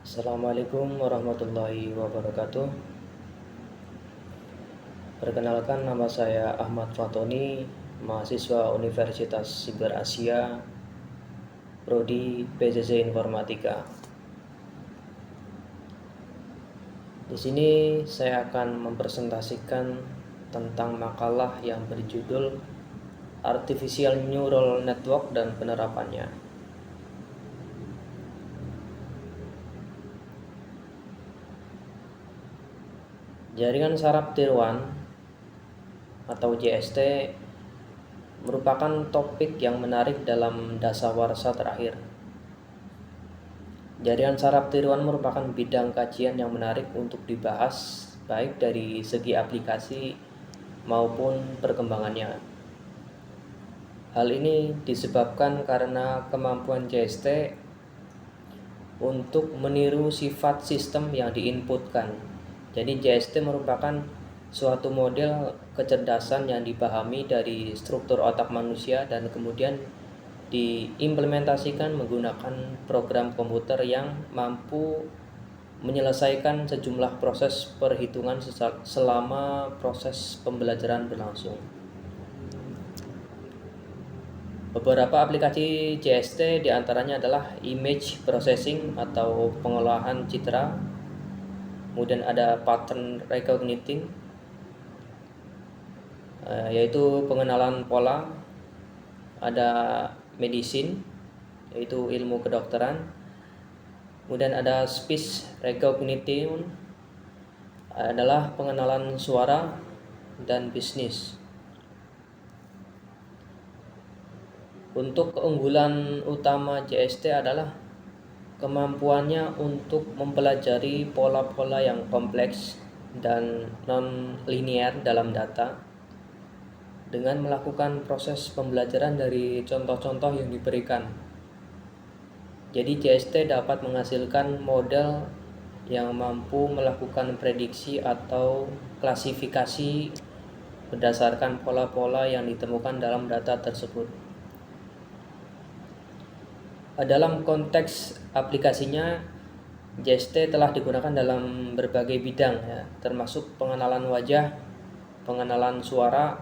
Assalamualaikum warahmatullahi wabarakatuh. Perkenalkan, nama saya Ahmad Fatoni, mahasiswa Universitas Siber Asia, Prodi PJJ Informatika. Di sini saya akan mempresentasikan tentang makalah yang berjudul Artificial Neural Network dan Penerapannya. Jaringan saraf tiruan atau JST merupakan topik yang menarik dalam dasawarsa terakhir. Jaringan saraf tiruan merupakan bidang kajian yang menarik untuk dibahas, baik dari segi aplikasi maupun perkembangannya. Hal ini disebabkan karena kemampuan JST untuk meniru sifat sistem yang diinputkan. Jadi JST merupakan suatu model kecerdasan yang dipahami dari struktur otak manusia dan kemudian diimplementasikan menggunakan program komputer yang mampu menyelesaikan sejumlah proses perhitungan selama proses pembelajaran berlangsung. Beberapa aplikasi JST diantaranya adalah image processing atau pengolahan citra, kemudian ada pattern recognition, yaitu pengenalan pola, ada medicine, yaitu ilmu kedokteran, kemudian ada speech recognition, adalah pengenalan suara, dan bisnis. Untuk keunggulan utama JST adalah kemampuannya untuk mempelajari pola-pola yang kompleks dan non-linear dalam data dengan melakukan proses pembelajaran dari contoh-contoh yang diberikan. Jadi JST dapat menghasilkan model yang mampu melakukan prediksi atau klasifikasi berdasarkan pola-pola yang ditemukan dalam data tersebut. Dalam konteks aplikasinya, JST telah digunakan dalam berbagai bidang, termasuk pengenalan wajah, pengenalan suara,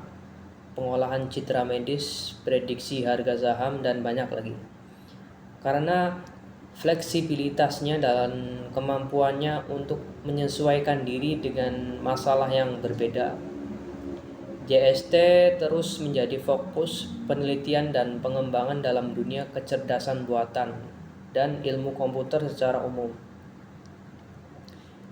pengolahan citra medis, prediksi harga saham, dan banyak lagi. Karena fleksibilitasnya dan kemampuannya untuk menyesuaikan diri dengan masalah yang berbeda, JST terus menjadi fokus penelitian dan pengembangan dalam dunia kecerdasan buatan dan ilmu komputer secara umum.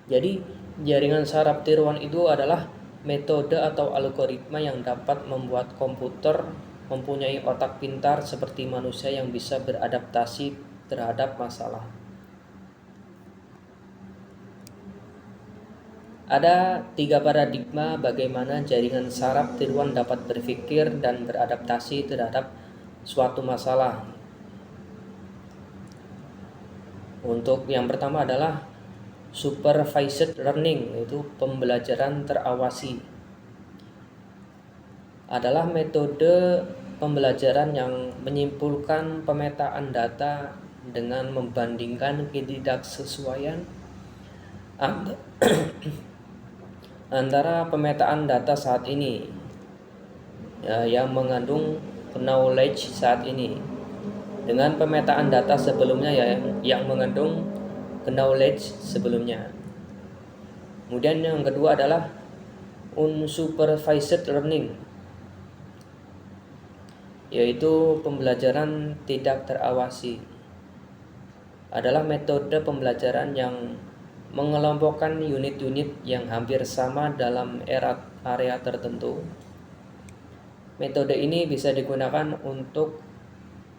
Jadi, jaringan saraf tiruan itu adalah metode atau algoritma yang dapat membuat komputer mempunyai otak pintar seperti manusia yang bisa beradaptasi terhadap masalah. Ada 3 paradigma bagaimana jaringan saraf tiruan dapat berpikir dan beradaptasi terhadap suatu masalah. Untuk yang pertama adalah supervised learning, yaitu pembelajaran terawasi. Adalah metode pembelajaran yang menyimpulkan pemetaan data dengan membandingkan ketidaksesuaian antara pemetaan data saat ini yang mengandung knowledge saat ini dengan pemetaan data sebelumnya yang mengandung knowledge sebelumnya. Kemudian yang kedua adalah unsupervised learning, yaitu pembelajaran tidak terawasi. Adalah metode pembelajaran yang mengelompokkan unit-unit yang hampir sama dalam area tertentu. Metode ini bisa digunakan untuk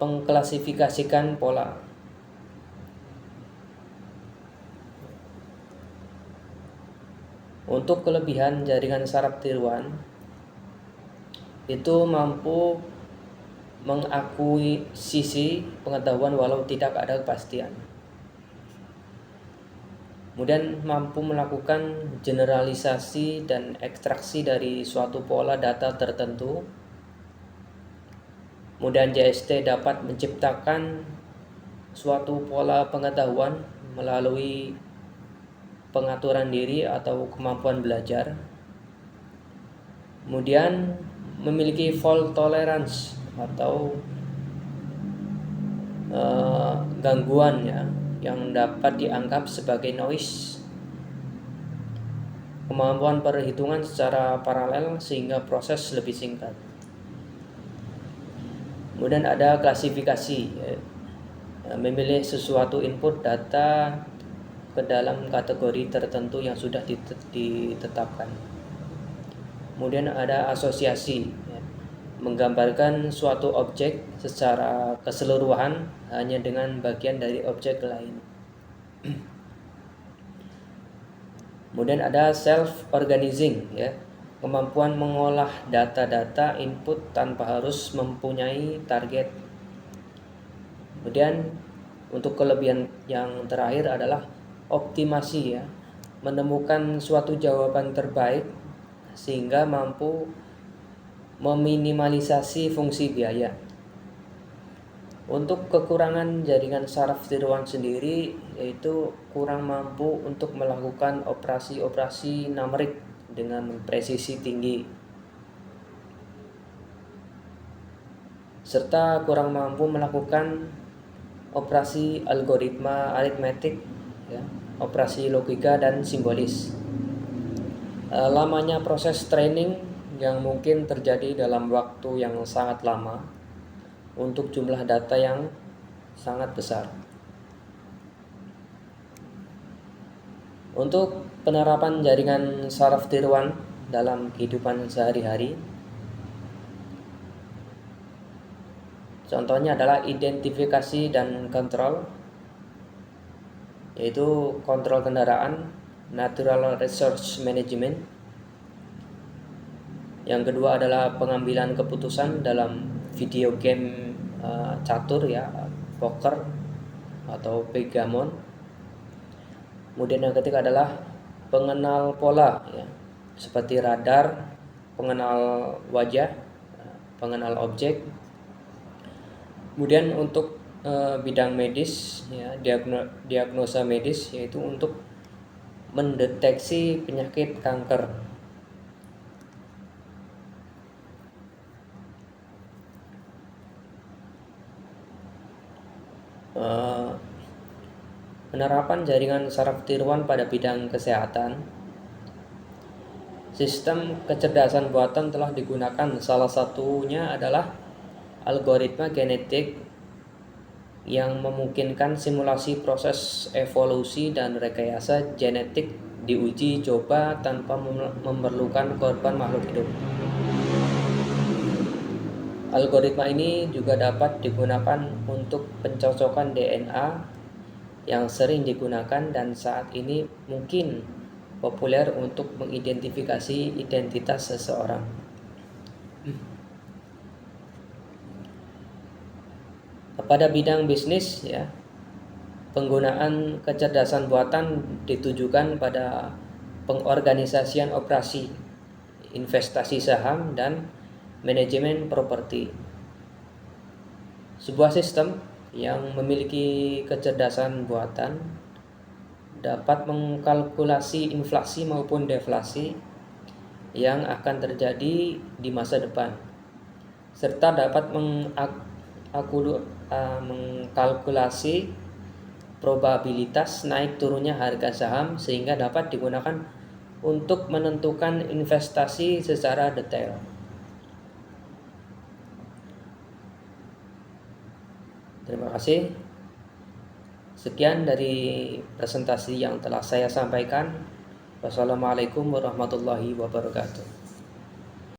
mengklasifikasikan pola. Untuk kelebihan jaringan saraf tiruan, itu mampu mengakuisisi pengetahuan walau tidak ada kepastian. Kemudian mampu melakukan generalisasi dan ekstraksi dari suatu pola data tertentu. Kemudian JST dapat menciptakan suatu pola pengetahuan melalui pengaturan diri atau kemampuan belajar. Kemudian memiliki fault tolerance atau gangguan ya, yang dapat dianggap sebagai noise. Kemampuan perhitungan secara paralel sehingga proses lebih singkat. Kemudian ada klasifikasi ya, memilih sesuatu input data ke dalam kategori tertentu yang sudah ditetapkan. Kemudian ada asosiasi ya, menggambarkan suatu objek secara keseluruhan hanya dengan bagian dari objek lain. Kemudian ada self-organizing ya, kemampuan mengolah data-data input tanpa harus mempunyai target. Kemudian untuk kelebihan yang terakhir adalah optimasi ya, menemukan suatu jawaban terbaik sehingga mampu meminimalisasi fungsi biaya. Untuk kekurangan jaringan saraf tiruan sendiri yaitu kurang mampu untuk melakukan operasi-operasi numerik dengan presisi tinggi, serta kurang mampu melakukan operasi algoritma aritmetik ya, operasi logika dan simbolis. Lamanya proses training yang mungkin terjadi dalam waktu yang sangat lama untuk jumlah data yang sangat besar. Untuk penerapan jaringan saraf tiruan dalam kehidupan sehari-hari, contohnya adalah identifikasi dan kontrol, yaitu kontrol kendaraan, natural resource management. Yang kedua adalah pengambilan keputusan dalam video game catur ya, poker atau backgammon. Kemudian yang ketiga adalah pengenal pola ya, seperti radar, pengenal wajah, pengenal objek. Kemudian untuk bidang medis ya, diagnosa medis, yaitu untuk mendeteksi penyakit kanker. Penerapan jaringan saraf tiruan pada bidang kesehatan. Sistem kecerdasan buatan telah digunakan, salah satunya adalah algoritma genetik yang memungkinkan simulasi proses evolusi dan rekayasa genetik diuji coba tanpa memerlukan korban makhluk hidup. Algoritma ini juga dapat digunakan untuk pencocokan DNA yang sering digunakan dan saat ini mungkin populer untuk mengidentifikasi identitas seseorang. Pada bidang bisnis ya, penggunaan kecerdasan buatan ditujukan pada pengorganisasian operasi, investasi saham, dan manajemen properti. Sebuah sistem yang memiliki kecerdasan buatan dapat mengkalkulasi inflasi maupun deflasi yang akan terjadi di masa depan, serta dapat mengkalkulasi probabilitas naik turunnya harga saham sehingga dapat digunakan untuk menentukan investasi secara detail. Terima kasih. Sekian dari presentasi yang telah saya sampaikan. Wassalamualaikum warahmatullahi wabarakatuh.